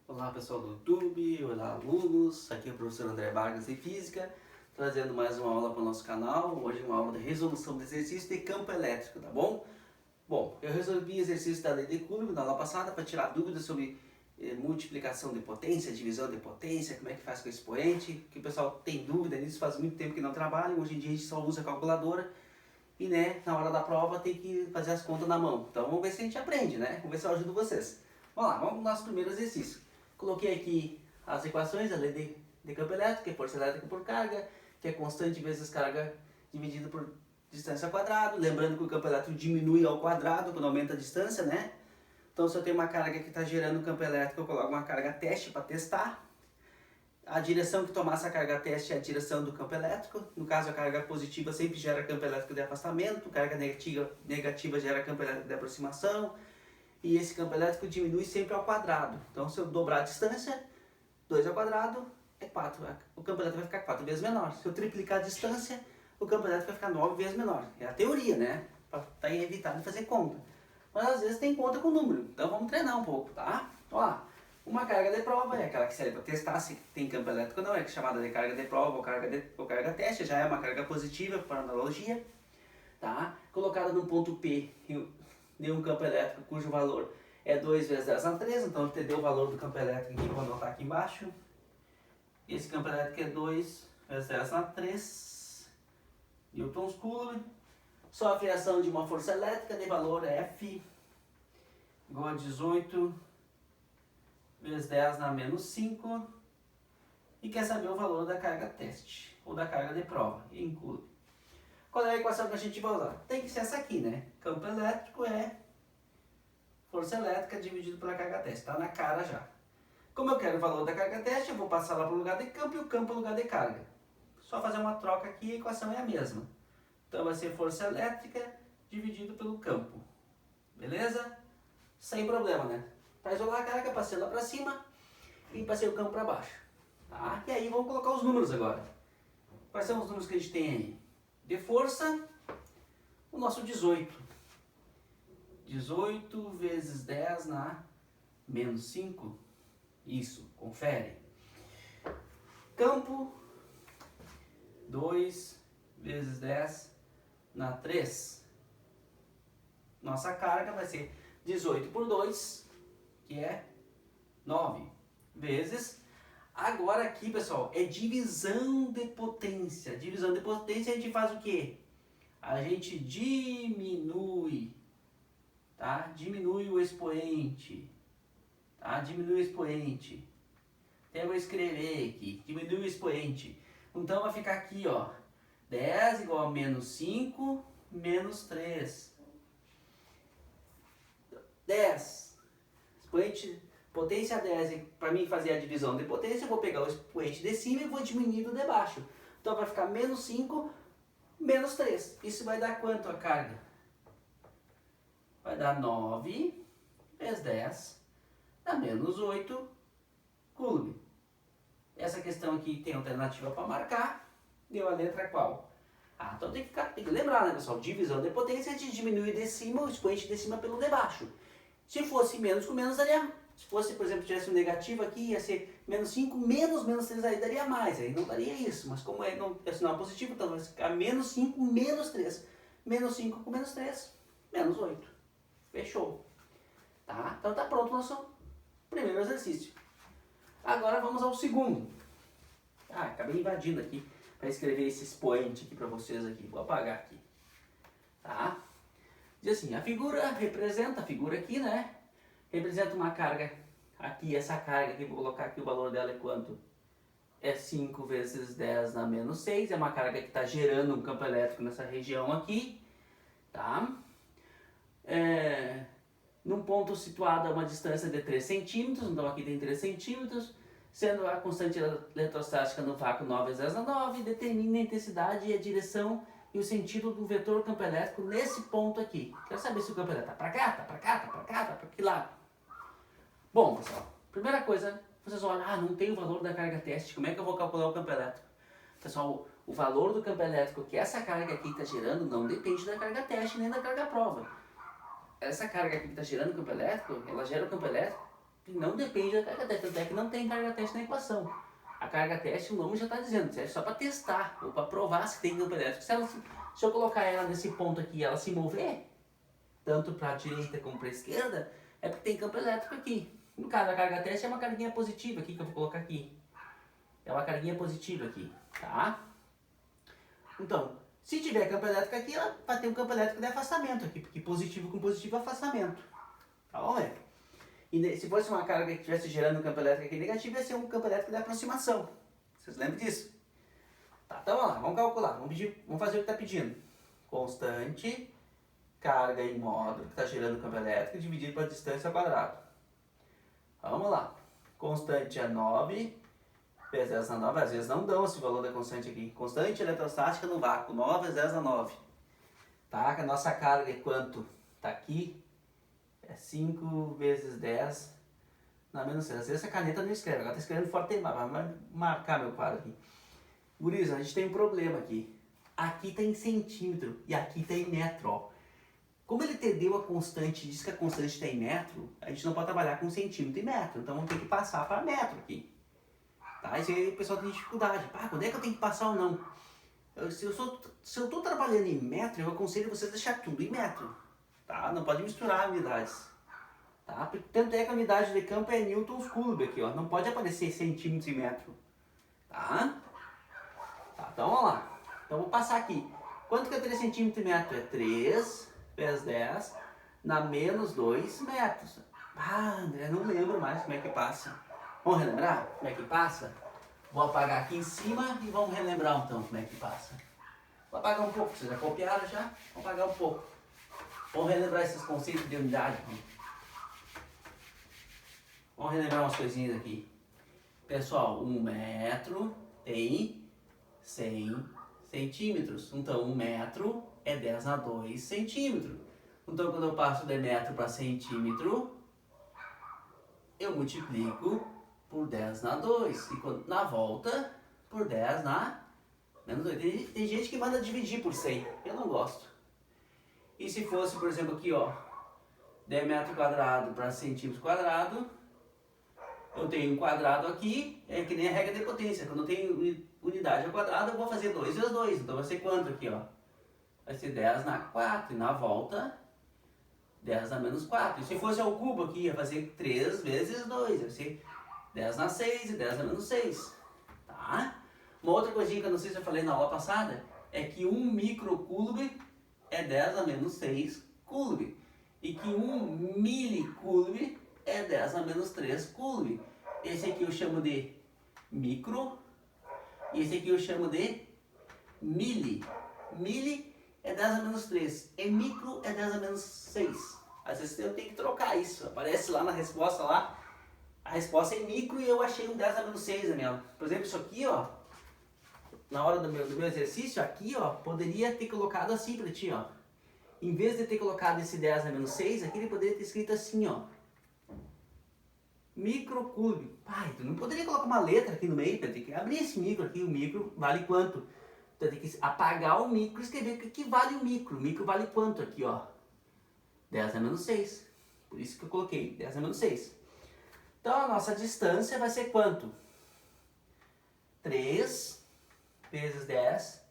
Olá pessoal do YouTube, olá alunos, aqui é o professor André Vargas em Física, trazendo mais uma aula para o nosso canal, hoje uma aula de resolução de exercício de campo elétrico, tá bom? Bom, eu resolvi exercício da lei de Coulomb na aula passada para tirar dúvidas sobre multiplicação de potência, divisão de potência, como é que faz com o expoente, que o pessoal tem dúvida nisso, faz muito tempo que não trabalha, hoje em dia a gente só usa calculadora e na hora da prova tem que fazer as contas na mão, então vamos ver se a gente aprende, vamos ver se eu ajudo vocês. Vamos lá, vamos para o nosso primeiro exercício. Coloquei aqui as equações da lei de campo elétrico, que é força elétrica por carga, que é constante vezes carga dividido por distância ao quadrado. Lembrando que o campo elétrico diminui ao quadrado quando aumenta a distância, Então se eu tenho uma carga que está gerando campo elétrico, eu coloco uma carga teste para testar. A direção que tomar essa carga teste é a direção do campo elétrico. No caso, a carga positiva sempre gera campo elétrico de afastamento, carga negativa gera campo elétrico de aproximação. E esse campo elétrico diminui sempre ao quadrado. Então, se eu dobrar a distância, 2 ao quadrado é 4. O campo elétrico vai ficar 4 vezes menor. Se eu triplicar a distância, o campo elétrico vai ficar 9 vezes menor. É a teoria, Para evitar de fazer conta. Mas às vezes tem conta com número. Então, vamos treinar um pouco, tá? Olha lá. Uma carga de prova é aquela que serve para testar se tem campo elétrico ou não. É chamada de carga de prova ou carga teste. Já é uma carga positiva, por analogia. Tá? Colocada no ponto P de um campo elétrico cujo valor é 2 vezes 10 na 3, então eu deu o valor do campo elétrico aqui, vou anotar aqui embaixo. Esse campo elétrico é 2 vezes 10 na 3 newtons coulomb. Sofre a ação de uma força elétrica de valor F igual a 18 vezes 10 na menos 5 e quer saber o valor da carga teste ou da carga de prova em coulomb. Qual é a equação que a gente vai usar? Tem que ser essa aqui, Campo elétrico é força elétrica dividido pela carga teste. Está na cara já. Como eu quero o valor da carga teste, eu vou passar lá para o lugar de campo e o campo para o lugar de carga. Só fazer uma troca aqui e a equação é a mesma. Então vai ser força elétrica dividido pelo campo. Beleza? Sem problema, Para isolar a carga, passei lá para cima e passei o campo para baixo. Tá? E aí vamos colocar os números agora. Quais são os números que a gente tem aí? De força, o nosso 18. 18 vezes 10 na menos 5. Isso, confere. Campo, 2 vezes 10 na 3. Nossa carga vai ser 18 por 2, que é 9, vezes... Agora aqui, pessoal, é divisão de potência. Divisão de potência a gente faz o quê? A gente diminui, tá? Diminui o expoente, tá? Diminui o expoente. Até eu vou escrever aqui, diminui o expoente. Então vai ficar aqui, ó, 10 igual a menos 5, menos 3. 10, expoente... Potência 10, para mim fazer a divisão de potência, eu vou pegar o expoente de cima e vou diminuir do de baixo. Então vai ficar menos 5, menos 3. Isso vai dar quanto a carga? Vai dar 9 vezes 10, dá menos 8 coulomb. Essa questão aqui tem alternativa para marcar, deu a letra qual? Então tem que lembrar, pessoal? Divisão de potência, a gente diminui de cima, o expoente de cima pelo de baixo. Se fosse menos com menos, daria... Se fosse, por exemplo, tivesse um negativo aqui, ia ser menos 5, menos 3, aí daria mais, aí não daria isso. Mas como é sinal positivo, então vai ficar menos 5, menos 3. Menos 5 com menos 3, menos 8. Fechou. Tá? Então tá pronto o nosso primeiro exercício. Agora vamos ao segundo. Acabei invadindo aqui para escrever esse expoente aqui para vocês aqui. Vou apagar aqui. Tá? Diz assim, a figura representa, a figura aqui, representa uma carga aqui, essa carga aqui, vou colocar aqui o valor dela é quanto? É 5 vezes 10 na menos 6, é uma carga que está gerando um campo elétrico nessa região aqui, tá? Num ponto situado a uma distância de 3 centímetros, então aqui tem 3 centímetros, sendo a constante eletrostática no vácuo 9 vezes 10 na 9, determina a intensidade e a direção e o sentido do vetor campo elétrico nesse ponto aqui. Quero saber se o campo elétrico está para cá, está para cá, está para cá, está para que lado. Bom, pessoal, primeira coisa, vocês olham, não tem o valor da carga teste, como é que eu vou calcular o campo elétrico? Pessoal, o valor do campo elétrico que essa carga aqui está gerando não depende da carga teste nem da carga prova. Essa carga aqui que está gerando o campo elétrico, ela gera o campo elétrico não depende da carga teste, até que não tem carga teste na equação. A carga teste, o nome já está dizendo, serve só para testar, ou para provar se tem campo elétrico. Se eu colocar ela nesse ponto aqui e ela se mover, tanto para a direita como para a esquerda, é porque tem campo elétrico aqui. No caso da carga teste é uma carguinha positiva aqui que eu vou colocar aqui. É uma carguinha positiva aqui, tá? Então, se tiver campo elétrico aqui, ela vai ter um campo elétrico de afastamento aqui, porque positivo com positivo é afastamento. Tá bom, velho? E se fosse uma carga que estivesse gerando um campo elétrico aqui negativo, ia ser um campo elétrico de aproximação. Vocês lembram disso? Tá, então vamos lá, vamos calcular. Vamos fazer o que está pedindo. Constante, carga em módulo, que está gerando campo elétrico, dividido pela distância ao quadrado. Vamos lá. Constante é 9, vezes 10 a 9. Às vezes não dão esse valor da constante aqui. Constante eletrostática no vácuo, 9 vezes 10 a 9. Tá, que a nossa carga é quanto? Tá aqui. É 5 vezes 10 na menos 6. Às vezes a caneta não escreve, agora está escrevendo forte, vai marcar meu quadro aqui. Guriza, a gente tem um problema aqui. Aqui está em centímetro e aqui está em metro, ó. Como ele te deu a constante, diz que a constante está em metro, a gente não pode trabalhar com centímetro e metro, então vamos ter que passar para metro aqui. Tá? Isso aí o pessoal tem dificuldade. Pá, quando é que eu tenho que passar ou não? Se eu estou trabalhando em metro, eu aconselho vocês a deixar tudo em metro. Tá? Não pode misturar unidades. Tá? Tanto é que a unidade de campo é newtons coulomb aqui, ó. Não pode aparecer centímetros e metro. Tá? Tá, então vamos lá. Então vou passar aqui. Quanto que é 3 centímetros e metro? É 3 vezes 10 na menos 2 metros. Ah, André, não lembro mais como é que passa. Vamos relembrar como é que passa? Vou apagar aqui em cima e vamos relembrar então como é que passa. Vou apagar um pouco, vocês já copiaram já? Vou apagar um pouco. Vamos relembrar esses conceitos de unidade. Vamos relembrar umas coisinhas aqui. Pessoal, 1 metro tem 100 centímetros. Então, 1 metro é 10 na 2 centímetros. Então, quando eu passo de metro para centímetro, eu multiplico por 10 na 2. E quando, na volta, por 10 na menos 2. Tem gente que manda dividir por 100. Eu não gosto. E se fosse, por exemplo, aqui, ó, de metro quadrado para centímetro quadrado, eu tenho um quadrado aqui, é que nem a regra de potência. Quando eu tenho unidade ao quadrado, eu vou fazer 2 vezes 2. Então vai ser quanto aqui, ó? Vai ser 10 na 4. E na volta, 10 na menos 4. E se fosse ao cubo aqui, ia fazer 3 vezes 2. Vai ser 10 na 6 e 10 na menos 6. Tá? Uma outra coisinha que eu não sei se eu falei na aula passada, é que 1 microcoulomb é 10 a menos 6 coulomb. E que 1 milicoulomb é 10 a menos 3 coulomb. Esse aqui eu chamo de micro. E esse aqui eu chamo de mili. Mili é 10 a menos 3. E micro é 10 a menos 6. Às vezes eu tenho que trocar isso. Aparece lá na resposta lá. A resposta é micro e eu achei um 10 a menos 6 na minha. Por exemplo, isso aqui, ó. Na hora do meu exercício, aqui, ó, poderia ter colocado assim pra ti, ó. Em vez de ter colocado esse 10 a menos 6, aqui ele poderia ter escrito assim, ó. Microcoulomb. Pai, tu não poderia colocar uma letra aqui no meio, tu tem que abrir esse micro aqui, o micro vale quanto? Tu tem que apagar o micro e escrever o que vale o micro. O micro vale quanto aqui, ó? 10 a menos 6. Por isso que eu coloquei 10 a menos 6. Então a nossa distância vai ser quanto? 3 vezes 10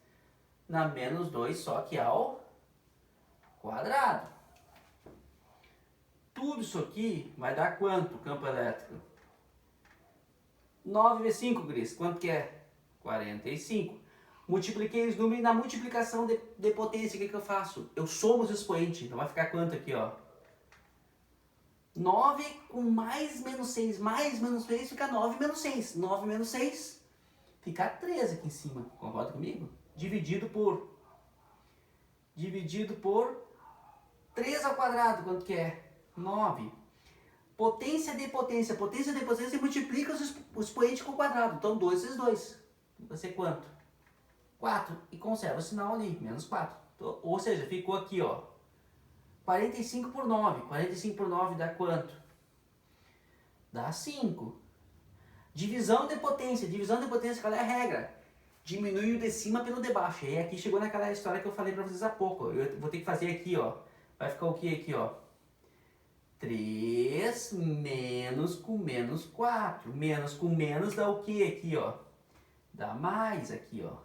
na menos 2, só que ao quadrado. Tudo isso aqui vai dar quanto, campo elétrico? 9 vezes 5, Gris. Quanto que é? 45. Multipliquei os números e na multiplicação de potência, o que eu faço? Eu somo os expoentes. Então vai ficar quanto aqui, ó? 9 com mais menos 6 mais menos 6 fica 9 menos 6. 9 menos 6 fica 13 aqui em cima. Concorda comigo? Dividido por 3 ao quadrado. Quanto que é? 9. Potência de potência. Potência de potência multiplica o expoente com o quadrado. Então 2 vezes 2. Vai ser quanto? 4. E conserva o sinal ali. Menos 4. Então, ou seja, ficou aqui, ó. 45 por 9. 45 por 9 dá quanto? Dá 5. Divisão de potência. Divisão de potência, qual é a regra? Diminui o de cima pelo de baixo. E aqui chegou naquela história que eu falei pra vocês há pouco. Eu vou ter que fazer aqui, ó. Vai ficar o que aqui, ó? 3 menos com menos 4. Menos com menos dá o que aqui, ó? Dá mais aqui, ó.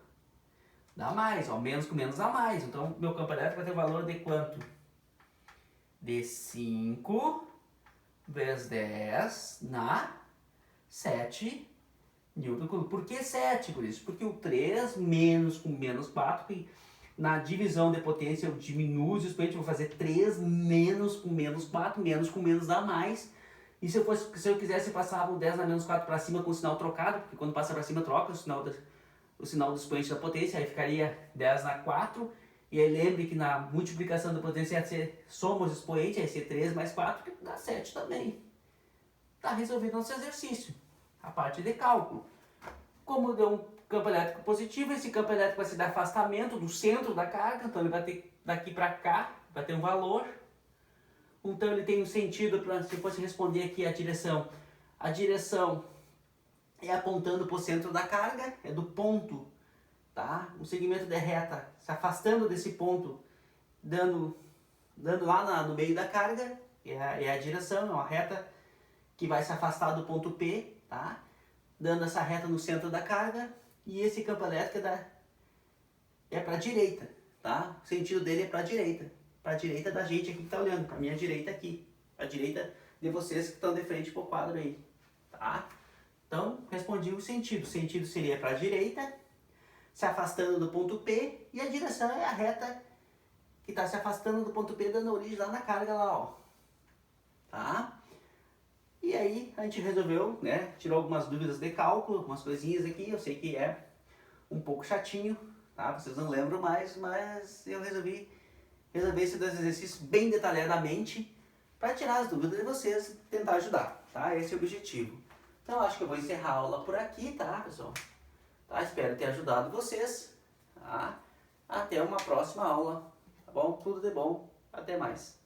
Dá mais, ó. Menos com menos dá mais. Então, meu campo elétrico vai ter o valor de quanto? De 5 vezes 10 na 7 Newton por Por que 7 por isso? Porque o 3 menos com menos 4, que na divisão de potência eu diminuo os expoentes, vou fazer 3 menos com menos 4, menos com menos dá mais. E se eu quisesse passar o 10 na menos 4 para cima com o sinal trocado, porque quando passa para cima troca o sinal do expoente da potência, aí ficaria 10 na 4. E aí lembre que na multiplicação da potência soma os expoentes, aí ser 3 mais 4, que dá 7 também. Está resolvido nosso exercício, a parte de cálculo. Como deu um campo elétrico positivo, esse campo elétrico vai ser de afastamento do centro da carga, então ele vai ter daqui para cá, vai ter um valor. Então ele tem um sentido, para se fosse responder aqui a direção é apontando para o centro da carga, é do ponto, tá? O segmento de reta se afastando desse ponto, dando lá no meio da carga, é a direção, é uma reta que vai se afastar do ponto P, tá? Dando essa reta no centro da carga, e esse campo elétrico é para a direita, tá? O sentido dele é para a direita da gente aqui que está olhando, para minha direita aqui, para a direita de vocês que estão de frente para o quadro aí, tá? Então, respondi o sentido. O sentido seria para a direita, se afastando do ponto P, e a direção é a reta que está se afastando do ponto P, dando origem lá na carga lá, ó. Tá? E aí, a gente resolveu, né, tirou algumas dúvidas de cálculo, algumas coisinhas aqui, eu sei que é um pouco chatinho, tá? Vocês não lembram mais, mas eu resolvi esse exercício bem detalhadamente para tirar as dúvidas de vocês e tentar ajudar, tá? Esse é o objetivo. Então, acho que eu vou encerrar a aula por aqui, tá, pessoal? Tá? Espero ter ajudado vocês, tá? Até uma próxima aula, tá bom? Tudo de bom, até mais.